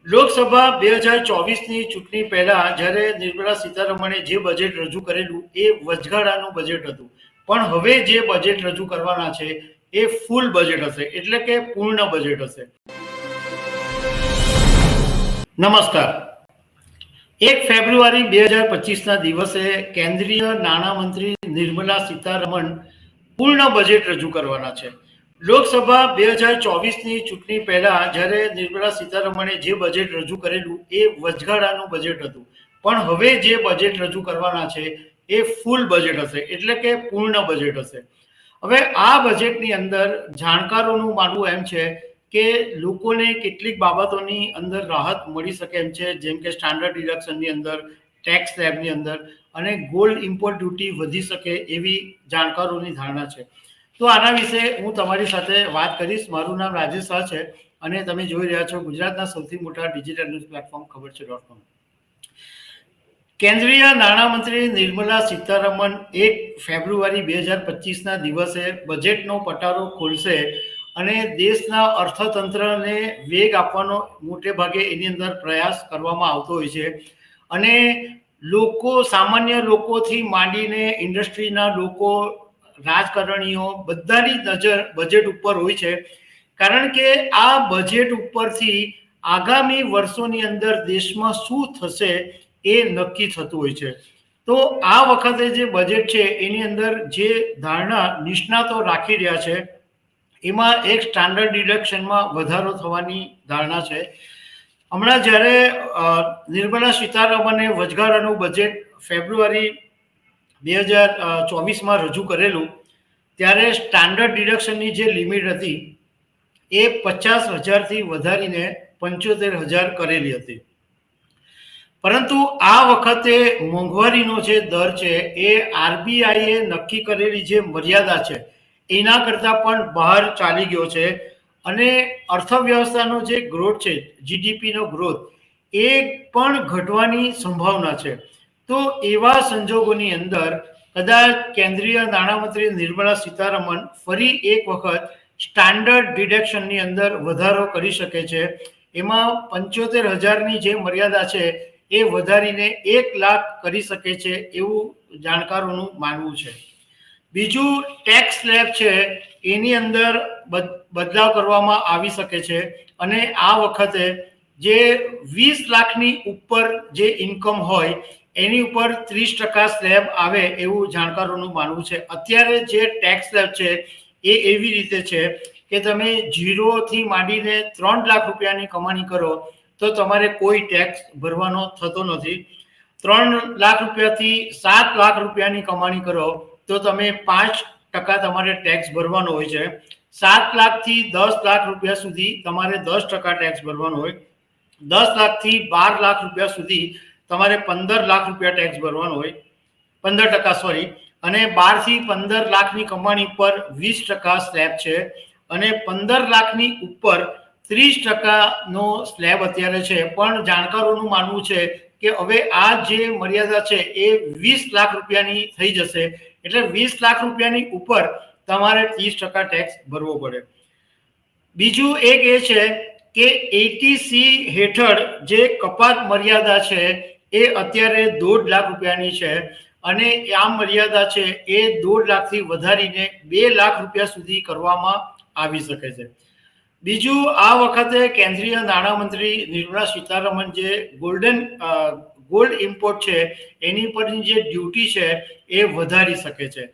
લોકસભા 2024ની ચૂંટણી પહેલા જ્યારે નિર્મલા સીતારમણે જે બજેટ રજૂ કરેલું એ વચગાળાનું બજેટ હતું. પણ હવે જે બજેટ રજૂ કરવાના છે એ ફૂલ બજેટ હશે, એટલે કે પૂર્ણ બજેટ હશે. નમસ્કાર. 1 ફેબ્રુઆરી 2025ના દિવસે કેન્દ્રીય નાણામંત્રી નિર્મલા સીતારમણ પૂર્ણ બજેટ રજૂ કરવાના છે. લોકસભા 2024ની ચૂંટણી પહેલા જ્યારે નિર્મલા સીતારમણે જે બજેટ રજૂ કરેલું એ વચગાળાનું બજેટ હતું. પણ હવે જે બજેટ રજૂ કરવાના છે એ ફૂલ બજેટ હશે, એટલે કે પૂર્ણ બજેટ હશે. હવે આ બજેટની અંદર જાણકારોનું માનવું એમ છે કે લોકોને કેટલીક બાબતોની અંદર રાહત મળી શકે એમ છે, જેમ કે સ્ટાન્ડર્ડ ડિડક્શનની અંદર, ટેક્સ સ્લેબની અંદર અને ગોલ્ડ ઇમ્પોર્ટ ડ્યુટી વધી શકે એવી જાણકારોની ધારણા છે. તો આના વિશે હું તમારી સાથે વાત કરીશ. મારું નામ રાજેશ શાહ છે અને તમે જોઈ રહ્યા છો ગુજરાતના સૌથી મોટા ડિજિટલ ન્યૂઝ પ્લેટફોર્મ ખબર છે.com. કેન્દ્રીય નાણામંત્રી નિર્મલા સીતારમણ 1 ફેબ્રુઆરી 2025ના દિવસે બજેટનો પટારો ખોલશે અને દેશના અર્થતંત્રને વેગ આપવાનો મોટે ભાગે એની અંદર પ્રયાસ કરવામાં આવતો હોય છે. અને સામાન્ય લોકોથી માંડીને ઇન્ડસ્ટ્રીના લોકો, રાજકારણીઓ બધાની નજર બજેટ ઉપર હોય છે. કારણ કે આ બજેટ ઉપરથી આગામી વર્ષોની અંદર દેશમાં શું થશે એ નક્કી થતું હોય છે. તો આ વખતે જે બજેટ છે એની અંદર જે ધારણા નિષ્ણાતો રાખી રહ્યા છે એમાં એક સ્ટાન્ડર્ડ ડિડક્શનમાં વધારો થવાની ધારણા છે. હમણાં જ્યારે નિર્મલા સીતારમણે વચગાળાનું બજેટ ફેબ્રુઆરી 2024માં રજૂ કરેલું ત્યારે સ્ટાન્ડર્ડ ડિડક્શનની જે લિમિટ હતી એ 50,000થી વધારીને 75,000 કરેલી હતી. પરંતુ આ વખતે મોંઘવારીનો જે દર છે એ આરબીઆઈએ નક્કી કરેલી જે મર્યાદા છે એના કરતાં પણ બહાર ચાલી ગયો છે. અને અર્થવ્યવસ્થાનો જે ગ્રોથ છે, જીડીપીનો ગ્રોથ, એ પણ ઘટવાની સંભાવના છે. તો એવા સંજોગોની અંદર કદાચ કેન્દ્રીય નાણામંત્રી નિર્મલા સીતારમણ ફરી એક વખત સ્ટાન્ડર્ડ ડિડક્શનની અંદર વધારો કરી શકે છે. એમાં 75,000ની જે મર્યાદા છે એ વધારીને 1 લાખ કરી શકે છે એવું જાણકારોનું માનવું છે. બીજું, ટેક્સ સ્લેબ છે એની અંદર બદલાવ કરવામાં આવી શકે છે. અને આ વખતે જે 20 લાખની ઉપર જે ઇન્કમ હોય એની ઉપર 30% સ્લેબ આવે એવું જાણકારોનું માનવું છે. અત્યારે જે ટેક્સ સ્લેબ છે એ એવી રીતે છે કે તમે 0થી માંડીને 3 લાખ રૂપિયાની કમાણી કરો તો તમારે કોઈ ટેક્સ ભરવાનો થતો નથી. 3 લાખ રૂપિયાથી 7 લાખ રૂપિયાની કમાણી કરો તો તમે 5% તમારે ટેક્સ ભરવાનો હોય છે. 7 લાખથી 10 લાખ રૂપિયા સુધી તમારે 10% ટેક્સ ભરવાનો હોય. 10 લાખથી 12 લાખ રૂપિયા સુધી તમારે 15 લાખ રૂપિયા ટેક્સ ભરવાનો હોય, 15%. અને 12થી 15 લાખની કમાણી પર 20% સ્લેબ છે. અને 15 લાખની ઉપર 30%નો સ્લેબ અત્યારે છે. પણ જાણકારોનું માનવું છે કે હવે આ જે મર્યાદા છે એ 20 લાખ રૂપિયાની થઈ જશે. એટલે 20 લાખ રૂપિયાની ઉપર તમારે 30% ટેક્સ ભરવો પડે. બીજું એક એ છે કે એટીસી હેઠળ જે કપાત મર્યાદા છે એ અત્યારે 1.5 લાખ રૂપિયાની છે. અને આ મર્યાદા છે એ 1.5 લાખથી વધારીને 2 લાખ રૂપિયા સુધી કરવામાં આવી શકે છે. બીજું, આ વખતે કેન્દ્રીય નાણામંત્રી નિર્મલા સીતારમણ જે ગોલ્ડ ઇમ્પોર્ટ છે એની પરની જે ડ્યુટી છે એ વધારી શકે છે.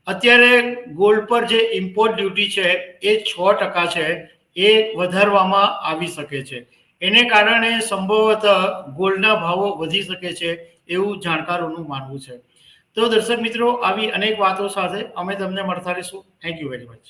અત્યારે ગોલ્ડ પર જે ઇમ્પોર્ટ ડ્યુટી છે એ 6% છે, એ વધારવામાં આવી શકે છે. એને કારણે સંભવતઃ ગોલ્ડના ભાવો વધી શકે છે એવું જાણકારોનું માનવું છે. તો દર્શક મિત્રો, આવી અનેક વાતો સાથે અમે તમને મળતા રહીશું. Thank you very much.